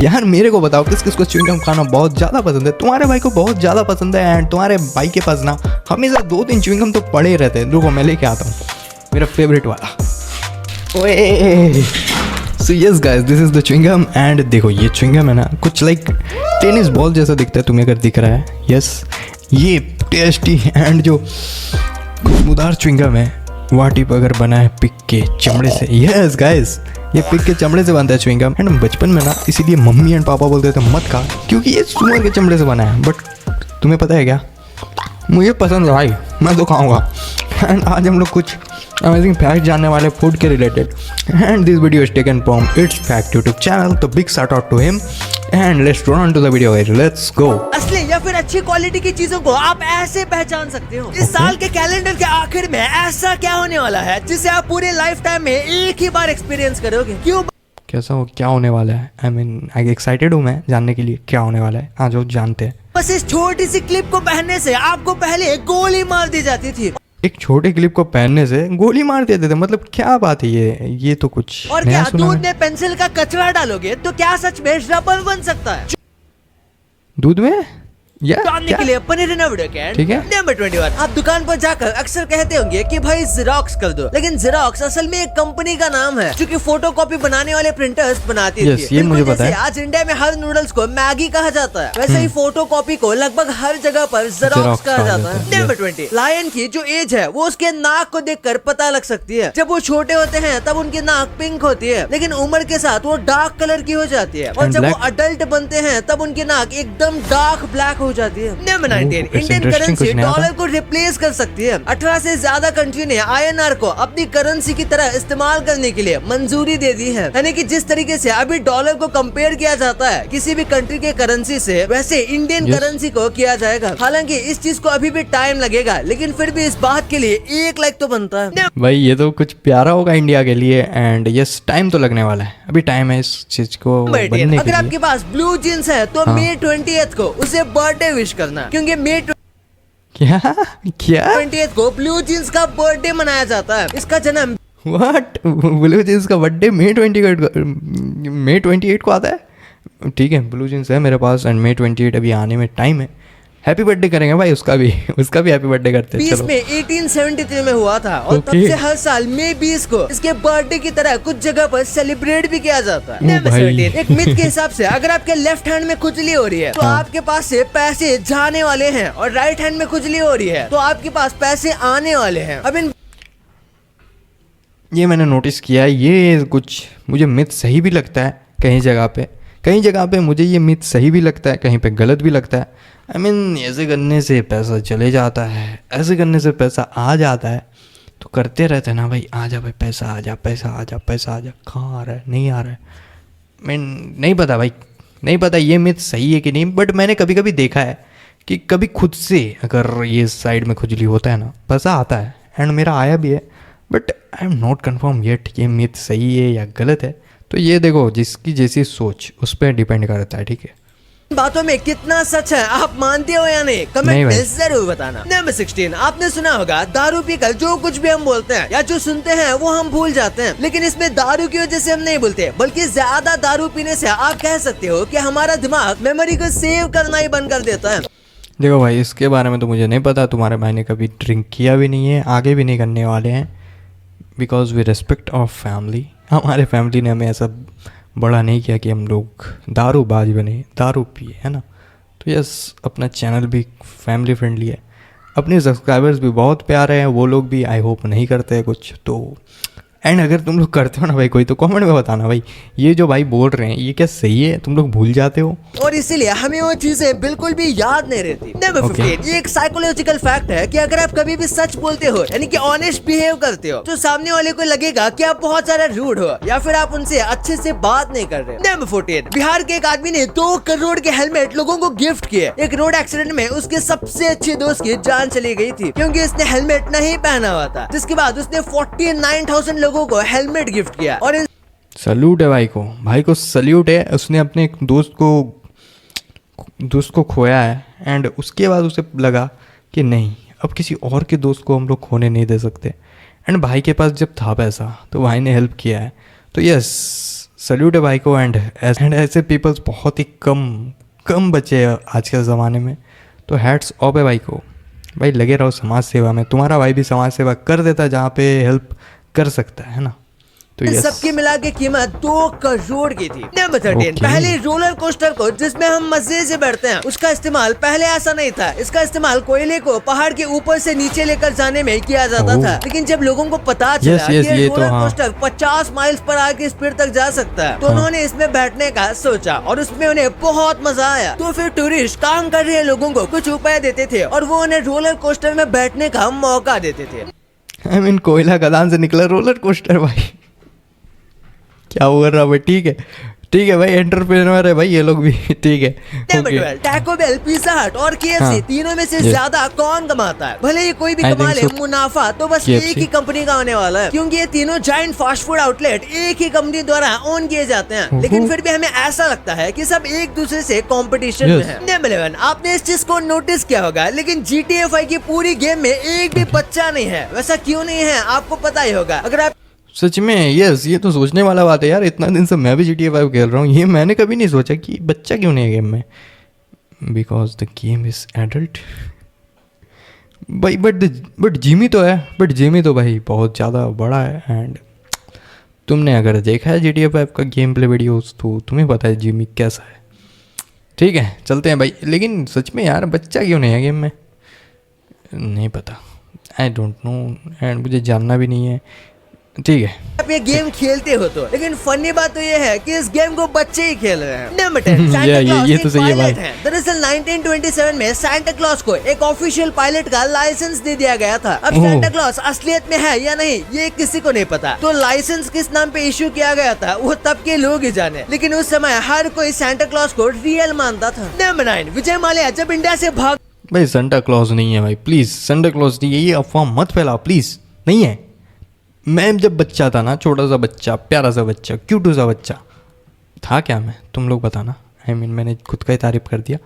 यार मेरे को बताओ किस किस को च्युइंगम खाना बहुत ज़्यादा पसंद है। तुम्हारे भाई को बहुत ज़्यादा पसंद है एंड तुम्हारे भाई के पास ना हमेशा 2-3 च्युइंगम तो पड़े रहते हैं। रुको मैं लेके आता हूँ मेरा फेवरेट वाला। ओए so yes guys this is the chewing gum and देखो ये च्युइंगम है ना कुछ लाइक टेनिस बॉल जैसा दिखता है तुम्हें अगर दिख रहा है। यस ये टेस्टी एंड जो खुशबूदार च्युइंगम है वाटी पर अगर बना है पिग के चमड़े से। यस गाइस ये पिग के चमड़े से बनता है च्युइंगम एंड बचपन में ना इसीलिए मम्मी एंड पापा बोलते थे मत खा क्योंकि ये सुअर के चमड़े से बना है। बट तुम्हें पता है क्या मुझे पसंद है भाई, मैं तो खाऊंगा। एंड आज हम लोग कुछ अमेजिंग फैक्ट जानने वाले फूड के related and this video is taken from its fact YouTube channel. तो big shout out to him and let's run on to the video guys, let's go. असली या फिर अच्छी क्वालिटी की चीजों को आप ऐसे पहचान सकते हो। इस साल के कैलेंडर के आखिर में ऐसा क्या होने वाला है जिसे आप पूरे लाइफ टाइम में एक ही बार एक्सपीरियंस करोगे। क्यों कैसा हो क्या होने वाला है? आई मीन एक्साइटेड हूँ मैं जानने के लिए क्या होने वाला है। आज वो जानते हैं। बस इस छोटी सी क्लिप को पहनने से आपको पहले गोली मार दी जाती थी। एक छोटे क्लिप को पहनने से गोली मार देते थे, मतलब क्या बात है ये तो कुछ और नया क्या सुना दूध है। में पेंसिल का कचरा डालोगे तो क्या सच में रबर बन सकता है? दूध में या जानने क्या? के लिए बने रहना वीडियो के ठीक है। नंबर 21। आप दुकान पर जाकर अक्सर कहते होंगे कि भाई जेरोक्स कर दो, लेकिन जेरोक्स असल में एक कंपनी का नाम है जो कि फोटोकॉपी बनाने वाले प्रिंटर्स बनाती Yes, थी। ये मुझे पता है। आज इंडिया में हर नूडल्स को मैगी कहा जाता है, वैसे ही फोटोकॉपी को लगभग हर जगह पर जेरोक्स कहा जाता है। नंबर 20। लायन की जो एज है वो उसके नाक को देखकर पता लग सकती है। जब वो छोटे होते हैं तब उनकी नाक पिंक होती है, लेकिन उम्र के साथ वो डार्क कलर की हो जाती है और जब वो अडल्ट बनते हैं तब उनकी नाक एकदम डार्क ब्लैक हो जाती है। नंबर 19। इंडियन करेंसी डॉलर को रिप्लेस कर सकती है। 18 से ज्यादा कंट्री ने INR को अपनी करेंसी की तरह इस्तेमाल करने के लिए मंजूरी दे दी है। यानी कि जिस तरीके से अभी डॉलर को कंपेयर किया जाता है किसी भी कंट्री के करेंसी से, वैसे इंडियन करेंसी को किया जाएगा। हालांकि इस चीज को अभी भी टाइम लगेगा, लेकिन फिर भी इस बात के लिए 1 लाख तो बनता है। भाई ये तो कुछ प्यारा होगा इंडिया के लिए एंड यस टाइम तो लगने वाला है, अभी टाइम है इस चीज को बनने के लिए। अगर आपके पास ब्लू जींस है तो मई 20th को उसे बर्थडे विश करना, क्योंकि मई क्या 20th को ब्लू जींस का बर्थडे मनाया जाता है। इसका जन्म व्हाट ब्लू जींस का बर्थडे मई 28 को आता है। ठीक है ब्लू जींस है मेरे पास एंड मई 28 अभी आने में टाइम है। हैप्पी बर्थडे करेंगे भाई उसका भी हैप्पी बर्थडे करते हैं। 20 में 1873 में हुआ था और तब से हर साल मई 20 को इसके बर्थडे की तरह कुछ जगह पर सेलिब्रेट भी किया जाता है। Number 17। एक मिथ के हिसाब से अगर आपके लेफ्ट हैंड में खुजली हो रही है तो आपके पास से पैसे जाने वाले हैं, और राइट हैंड में खुजली हो रही है तो आपके पास पैसे आने वाले हैं। अब इन ये मैंने नोटिस किया है, ये कुछ मुझे मिथ सही भी लगता है कई जगह पे मुझे ये मिथ सही भी लगता है, कहीं पे गलत भी लगता है। आई मीन ऐसे करने से पैसा चले जाता है, ऐसे करने से पैसा आ जाता है, तो करते रहते हैं ना भाई। आ जा भाई पैसा आ जा, कहाँ आ रहा है नहीं आ रहा है। मीन नहीं पता भाई, नहीं पता ये मिथ सही है कि नहीं। बट मैंने कभी कभी देखा है कि कभी खुद से अगर ये साइड में खुजली होता है ना पैसा आता है एंड मेरा आया भी है। But I am not confirm yet ये मिथ सही है या गलत है। तो ये देखो जिसकी जैसी सोच उस पर डिपेंड करता है। ठीक है बातों में कितना सच है आप मानते हो या नहीं, कमेंट में जरूर बताना। नंबर 16। आपने सुना होगा दारू पीकर जो कुछ भी हम बोलते हैं या जो सुनते हैं वो हम भूल जाते हैं, लेकिन इसमें दारू की वजह से हम नहीं भूलते, बल्कि ज्यादा दारू पीने से आप कह सकते हो कि हमारा दिमाग मेमोरी को सेव करना ही बंद कर देता है। देखो भाई इसके बारे में तो मुझे नहीं पता, तुम्हारे भाई ने कभी ड्रिंक किया भी नहीं है, आगे भी नहीं करने वाले हैं, because we respect our family. हमारे फैमिली ने हमें ऐसा बड़ा नहीं किया कि हम लोग दारूबाज बने, दारू पिए, है ना। तो यस अपना चैनल भी फैमिली फ्रेंडली है, अपने सब्सक्राइबर्स भी बहुत प्यारे हैं, वो लोग भी आई होप नहीं करते हैं कुछ। तो एंड अगर तुम लोग करते हो ना भाई कोई, तो कमेंट में बताना भाई ये जो भाई बोल रहे हैं ये क्या सही है, तुम लोग भूल जाते हो और इसीलिए हमें वो चीजें बिल्कुल भी याद नहीं रहती। नंबर 15। ये एक साइकोलॉजिकल फैक्ट है कि अगर आप कभी भी सच बोलते हो यानी कि ऑनेस्ट बिहेव करते हो तो सामने वाले को लगेगा कि आप बहुत ज्यादा रूड हो या फिर आप उनसे अच्छे से बात नहीं कर रहे। नंबर 14। बिहार के एक आदमी ने 2 करोड़ के हेलमेट लोगों को गिफ्ट किए। एक रोड एक्सीडेंट में उसके सबसे अच्छे दोस्त की जान चली गई थी क्योंकि उसने हेलमेट नहीं पहना हुआ था, जिसके बाद उसने 49,000 लोगों को हेलमेट गिफ्ट किया। और सल्यूट है भाई को सल्यूट है। उसने अपने एक दोस्त को खोया है एंड उसके बाद उसे लगा कि नहीं अब किसी और के दोस्त को हम लोग खोने नहीं दे सकते। एंड भाई के पास जब था पैसा तो भाई ने हेल्प किया है। तो यस सल्यूट है भाई को। एंड ऐसे पीपल्स बहुत ही कम बचे हैं आज के ज़माने में, तो हैट्स ऑफ है भाई को। भाई लगे रहो समाज सेवा में, तुम्हारा भाई भी समाज सेवा कर देता है जहाँ पे हेल्प कर सकता है ना। तो इन yes. सबकी मिला के कीमत 2 करोड़ की थी। Number 13, Okay. पहले रोलर कोस्टर को जिसमें हम मजे से बैठते हैं उसका इस्तेमाल पहले ऐसा नहीं था। इसका इस्तेमाल कोयले को पहाड़ के ऊपर से नीचे लेकर जाने में किया जाता था। लेकिन जब लोगों को पता चला Yes, कि yes, ये तो रोलर हाँ। कोस्टर 50 माइल्स पर आगे स्पीड तक जा सकता है, तो उन्होंने इसमें बैठने का सोचा और उसमें उन्हें बहुत मजा आया। तो फिर टूरिस्ट काम कर रहे लोगों को कुछ उपाय देते थे और वो उन्हें रोलर कोस्टर में बैठने का मौका देते थे। I mean, कोयला खदान से निकला रोलर कोस्टर भाई। क्या बोल रहा भाई? ठीक है भाई, एंटरप्रेन्योर है भाई ये लोग भी। ठीक है। नंबर 12, टैको बेल, पिज़्ज़ा हट और KFC हाँ। तीनों में से Yes. ज्यादा कौन कमाता है? भले ही कोई भी I कमा think ले so. मुनाफा तो बस KFC. एक ही कंपनी का होने वाला है, क्योंकि ये तीनों जायंट फास्ट फूड आउटलेट एक ही कंपनी द्वारा ओन किए जाते हैं। लेकिन फिर भी हमें ऐसा लगता है कि सब एक दूसरे से कंपटीशन में Yes. है। नंबर 11, आपने इस चीज को नोटिस किया होगा, लेकिन GTA 5 की पूरी गेम में एक भी बच्चा नहीं है। वैसा क्यों नहीं है आपको पता ही होगा। अगर आप सच में यस, ये तो सोचने वाला बात है यार। इतना दिन से मैं भी GTA 5 खेल रहा हूँ, ये मैंने कभी नहीं सोचा कि बच्चा क्यों नहीं है गेम में। Because the game is adult भाई। बट जिमी तो है, बट जिमी तो भाई बहुत ज़्यादा बड़ा है। एंड तुमने अगर देखा है GTA 5 का गेम प्ले वीडियोस तो तुम्हें पता है जिमी कैसा है। ठीक है, चलते हैं भाई। लेकिन सच में यार बच्चा क्यों नहीं है गेम में, नहीं पता। आई डोंट नो, एंड मुझे जानना भी नहीं है। ठीक है, आप ये गेम खेलते हो तो, लेकिन फनी बात तो ये है कि इस गेम को बच्चे ही खेल रहे हैं। नंबर 10, ये तो सही है भाई। दरअसल 1927 में सांता क्लॉज को एक ऑफिशियल पायलट का लाइसेंस दे दिया गया था। अब ओह। सांता क्लॉज असलियत में है या नहीं ये किसी को नहीं पता। तो लाइसेंस किस नाम पे इश्यू किया गया था वो तब के लोग ही जाने, लेकिन उस समय हर कोई सांता क्लॉज को रियल मानता था। नंबर 9, विजय माल्या जब इंडिया से भाग भाई सेंटा क्लॉज नहीं है भाई, प्लीज़ सेंटा क्लॉज नहीं है, ये अफवाह मत फैलाओ प्लीज़। नहीं है। मैं जब बच्चा था ना, छोटा सा बच्चा, प्यारा सा बच्चा, क्यूटू सा बच्चा था क्या मैं, तुम लोग बताना। आई मीन मैंने खुद का ही तारीफ कर दिया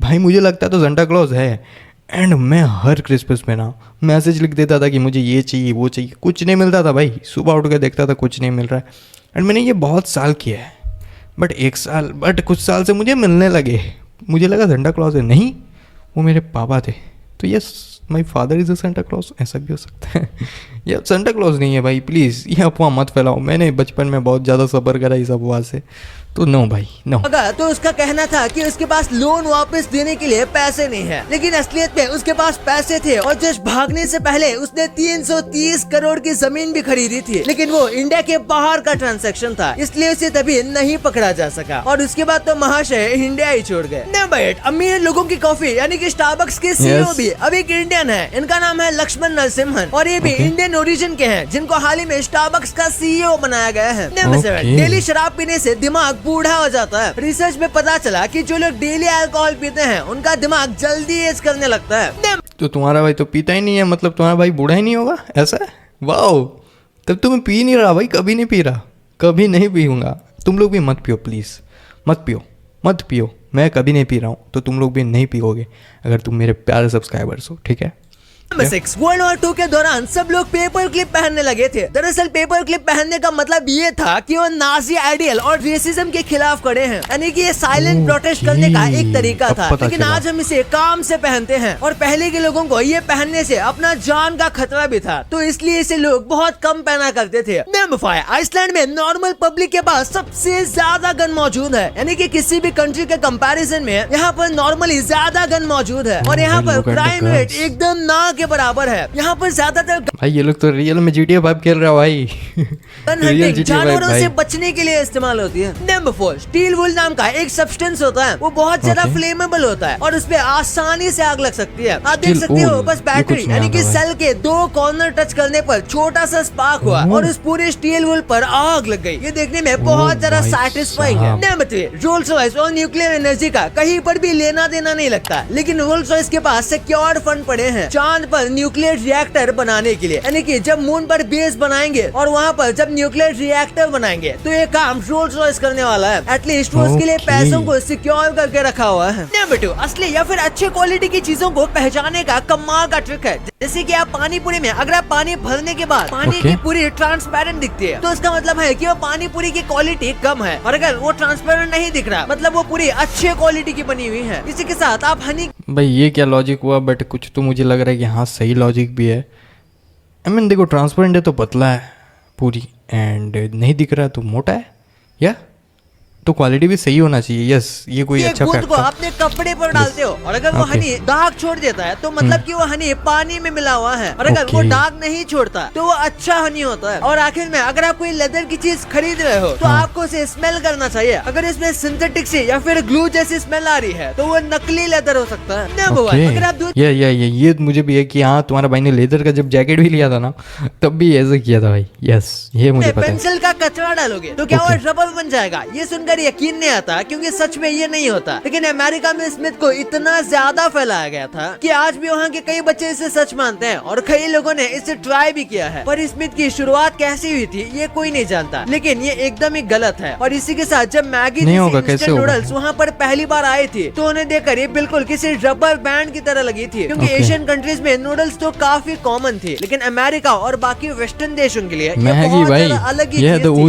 भाई। मुझे लगता तो सेंटा क्लॉज है। एंड मैं हर क्रिसमस में ना मैसेज लिख देता था कि मुझे ये चाहिए वो चाहिए, कुछ नहीं मिलता था भाई। सुबह उठ के देखता था कुछ नहीं मिल रहा है। एंड मैंने ये बहुत साल किया है, बट कुछ साल से मुझे मिलने लगे। मुझे लगा सेंटा क्लॉज है, नहीं वो मेरे पापा थे। तो yes, my father is a Santa Claus, ऐसा भी हो सकता है। ये सेंटा क्लॉज नहीं है भाई, प्लीज़ ये अफवाह मत फैलाओ। मैंने बचपन में बहुत ज़्यादा सफ़र करा इस अफवाह से, तो नो भाई नो। तो उसका कहना था कि उसके पास लोन वापस देने के लिए पैसे नहीं है, लेकिन असलियत में उसके पास पैसे थे और जस्ट भागने से पहले उसने 330 करोड़ की जमीन भी खरीदी थी। लेकिन वो इंडिया के बाहर का ट्रांजैक्शन था, इसलिए उसे तभी नहीं पकड़ा जा सका और उसके बाद तो महाशय इंडिया ही छोड़ गए। नंबर 8, अमीर लोगों की कॉफी यानी कि स्टारबक्स के CEO भी अब एक इंडियन है। इनका नाम है लक्ष्मण नरसिम्हन और ये भी इंडियन ओरिजिन के हैं, जिनको हाल ही में स्टारबक्स का CEO बनाया गया है। नंबर 7, डेली शराब पीने से दिमाग बूढ़ा हो जाता है। रिसर्च में पता चला कि जो लोग डेली अल्कोहल पीते हैं उनका दिमाग जल्दी एज करने लगता है। तो तुम्हारा भाई तो पीता ही नहीं है, मतलब तुम्हारा भाई बूढ़ा ही नहीं होगा, ऐसा है? वाओ, तब तो मैं पी नहीं रहा भाई, कभी नहीं पी रहा, कभी नहीं पीऊँगा। तुम लोग भी मत पियो प्लीज़, मत पियो। मैं कभी नहीं पी रहा हूँ, तो तुम लोग भी नहीं पियोगे अगर तुम मेरे प्यारे सब्सक्राइबर्स हो, ठीक है? नंबर 6, वर्ल्ड वॉर 2 के दौरान सब लोग पेपर क्लिप पहनने लगे थे। दरअसल पेपर क्लिप पहनने का मतलब ये था कि वो नाजी आइडियल और रेसिज्म के खिलाफ खड़े हैं, यानी कि ये साइलेंट प्रोटेस्ट करने का एक तरीका था। लेकिन आज हम इसे काम से पहनते हैं और पहले के लोगों को ये पहनने से अपना जान का खतरा भी था, तो इसलिए इसे लोग बहुत कम पहना करते थे। नंबर 5, आइसलैंड में नॉर्मल पब्लिक के पास सबसे ज्यादा गन मौजूद है, यानी कि किसी भी कंट्री के कंपैरिजन में यहाँ पर नॉर्मली ज्यादा गन मौजूद है और यहाँ पर क्राइम रेट एकदम ना के बराबर है। यहाँ पर ज्यादातर भाई ये लोग तो रियल में GTA 5 खेल रहा है भाई। गन हंटिंग जानवरों से बचने के लिए इस्तेमाल होती है। नंबर 4, स्टील वुल नाम का एक सब्सटेंस होता है, वो बहुत ज्यादा फ्लेमेबल होता है और उसपे आसानी से आग लग सकती है। आप देख सकते हो बस बैटरी यानी कि सेल के 2 कॉर्नर टच करने पर छोटा सा स्पार्क हुआ और उस पूरे स्टील वुल पर आग लग गई। ये देखने में बहुत ज्यादा सैटिस्फाइंग है। नंबर 3, रोल्स रॉयस और न्यूक्लियर एनर्जी का कहीं पर भी लेना देना नहीं लगता, लेकिन रोल्स रॉयस के पास सिक्योर्ड फंड पड़े हैं। चांद पर न्यूक्लियर रिएक्टर बनाने के लिए, यानी कि जब मून पर बेस बनाएंगे और वहाँ पर जब न्यूक्लियर रिएक्टर बनाएंगे तो ये काम रोल्स रॉयस करने वाला है। एटलीस्ट वो उसके लिए पैसों को सिक्योर करके रखा हुआ है। नंबर 2, असली या फिर अच्छे क्वालिटी की चीजों को पहचानने का कमाल का ट्रिक है। जैसे कि आप पानी पूरी में अगर आप पानी भरने के बाद पानी की पूरी ट्रांसपेरेंट दिखती है तो इसका मतलब है कि वो पानी पूरी की क्वालिटी कम है, और अगर वो ट्रांसपेरेंट नहीं दिख रहा मतलब वो पूरी अच्छे क्वालिटी की बनी हुई है। इसी के साथ आप हनी, भाई ये क्या लॉजिक हुआ, बट कुछ तो मुझे लग रहा है कि हाँ सही लॉजिक भी है। आई मीन देखो, ट्रांसपेरेंट है तो पतला है पूरी, एंड नहीं दिख रहा है तो मोटा है, या तो क्वालिटी भी सही होना चाहिए। यस, ये कोई अच्छा दूध फैक्ट को था। अपने कपड़े पर डालते हो और अगर वो हनी दाग छोड़ देता है तो मतलब कि वो हनी पानी में मिला हुआ है, और अगर वो दाग नहीं छोड़ता तो वो अच्छा हनी होता है। और आखिर में अगर आप कोई लेदर की चीज खरीद रहे हो तो आपको उसे स्मेल करना चाहिए। अगर इसमें सिंथेटिक से या फिर ग्लू जैसी स्मेल आ रही है तो वो नकली लेदर हो सकता है। अगर आप दूध, ये मुझे भी है कि हाँ तुम्हारा भाई ने लेदर का जब जैकेट भी लिया था ना तब भी ऐसे किया था भाई। यस, ये मुझे पता है। पेंसिल का कचरा डालोगे तो क्या वो रबर बन जाएगा? ये सुनकर यकीन नहीं आता क्योंकि सच में ये नहीं होता। लेकिन अमेरिका में स्मिथ को इतना ज्यादा फैलाया गया था कि आज भी वहाँ के कई बच्चे इसे सच मानते हैं और कई लोगों ने इसे ट्राई भी किया है। पर स्मिथ की शुरुआत कैसी हुई थी ये कोई नहीं जानता, लेकिन ये एकदम ही गलत है। और इसी के साथ जब मैगी इंस्टेंट नूडल्स वहाँ पर पहली बार आए थे तो उन्हें देखकर ये बिल्कुल किसी रबर बैंड की तरह लगी थी, क्योंकि एशियन कंट्रीज में नूडल्स तो काफी कॉमन थी, लेकिन अमेरिका और बाकी वेस्टर्न देशों के लिए ये बहुत ज्यादा अलग ही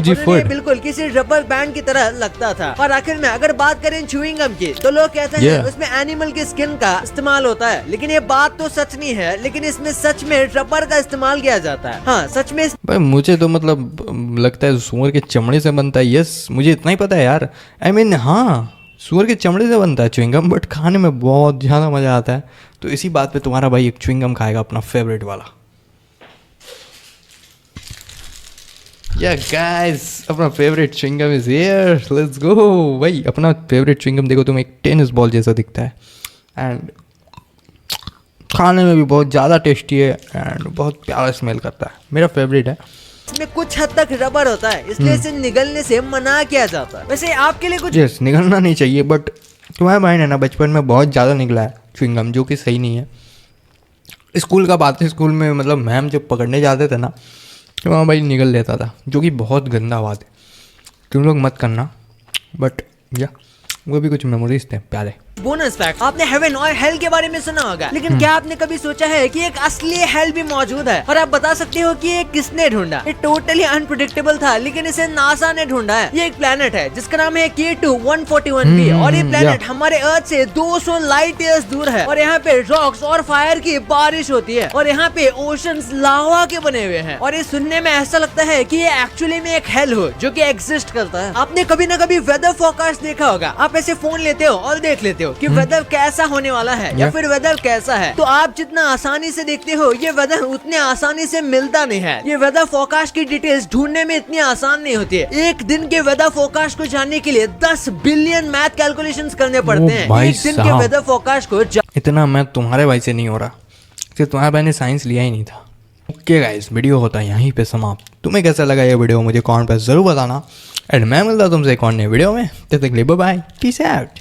चीज थी। बिल्कुल किसी रबर बैंड की तरह लगता था। और आखिर में अगर बात करें च्युइंग गम की तो लोग कहते हैं उसमें एनिमल की स्किन का इस्तेमाल होता है, लेकिन ये बात तो सच नहीं है। लेकिन इसमें सच में रबर का इस्तेमाल किया जाता है। हाँ सच में भाई मुझे तो मतलब लगता है सूअर के चमड़े से बनता है। यस, मुझे इतना ही पता है यार। आई मीन हाँ, सूअर के चमड़े से बनता है च्युइंग गम, बट खाने में बहुत ज़्यादा मज़ा आता है। तो इसी बात पे तुम्हारा भाई एक च्युइंग गम खाएगा अपना फेवरेट वाला। या गाइस, अपना favourite chewing gum is here, let's go. भाई अपना फेवरेट च्युइंग गम देखो, तुम एक टेनिस बॉल जैसा दिखता है एंड खाने में भी बहुत ज़्यादा टेस्टी है एंड बहुत प्यारा स्मेल करता है। मेरा फेवरेट है। इसमें कुछ हद तक रबर होता है, इसलिए इसे निगलने से मना किया जाता है। वैसे आपके लिए कुछ यस, निगलना नहीं चाहिए, बट तुम्हारे भाई ने ना बचपन में बहुत ज़्यादा निकला है च्युइंग गम, जो कि सही नहीं है। स्कूल का बात है, स्कूल में मतलब मैम जब पकड़ने जाते थे ना तो वहाँ भाई निगल लेता था, जो कि बहुत गंदा बात है। तुम लोग मत करना, बट या वो भी कुछ मेमोरीज थे प्यारे। बोनस फैक्ट, आपने हेवन और हेल के बारे में सुना होगा, लेकिन क्या आपने कभी सोचा है कि एक असली हेल भी मौजूद है? और आप बता सकते हो कि ये किसने ढूंढा? ये टोटली अनप्रेडिक्टेबल था, लेकिन इसे नासा ने ढूंढा है। ये एक प्लेनेट है जिसका नाम है K2-141b और ये प्लेनेट हमारे अर्थ से 200 लाइट ईयर्स दूर है। और यहाँ पे रॉक्स और फायर की बारिश होती है और यहाँ पे ओशंस लावा के बने हुए हैं। और ये सुनने में ऐसा लगता है कि ये एक्चुअली में एक हेल हो जो कि एग्जिस्ट करता है। आपने कभी न कभी वेदर फोरकास्ट देखा होगा। आप ऐसे फोन लेते हो और देख लेते हो कि वेदर कैसा होने वाला है या फिर वेदर कैसा है। तो आप जितना आसानी से देखते हो ये वेदर उतने आसानी से मिलता नहीं है। ये वेदर फोरकास्ट की डिटेल्स ढूंढने में इतनी आसान नहीं होती है। एक दिन के वेदर फोरकास्ट को जानने के लिए 10 बिलियन मैथ कैलकुलेशंस करने पड़ते हैं एक दिन के वेदर फोरकास्ट को। इतना मैथ तुम्हारे भाई से नहीं हो रहा, क्योंकि तुम्हारे भाई ने साइंस लिया ही नहीं था। ओके गाइस, वीडियो होता है यहीं पे समाप्त। तुम्हें कैसा लगा ये वीडियो मुझे कमेंट पे जरूर बताना, एंड मैं मिलता हूं तुमसे एक और नए वीडियो में। तब तक के लिए बाय बाय, पीस आउट।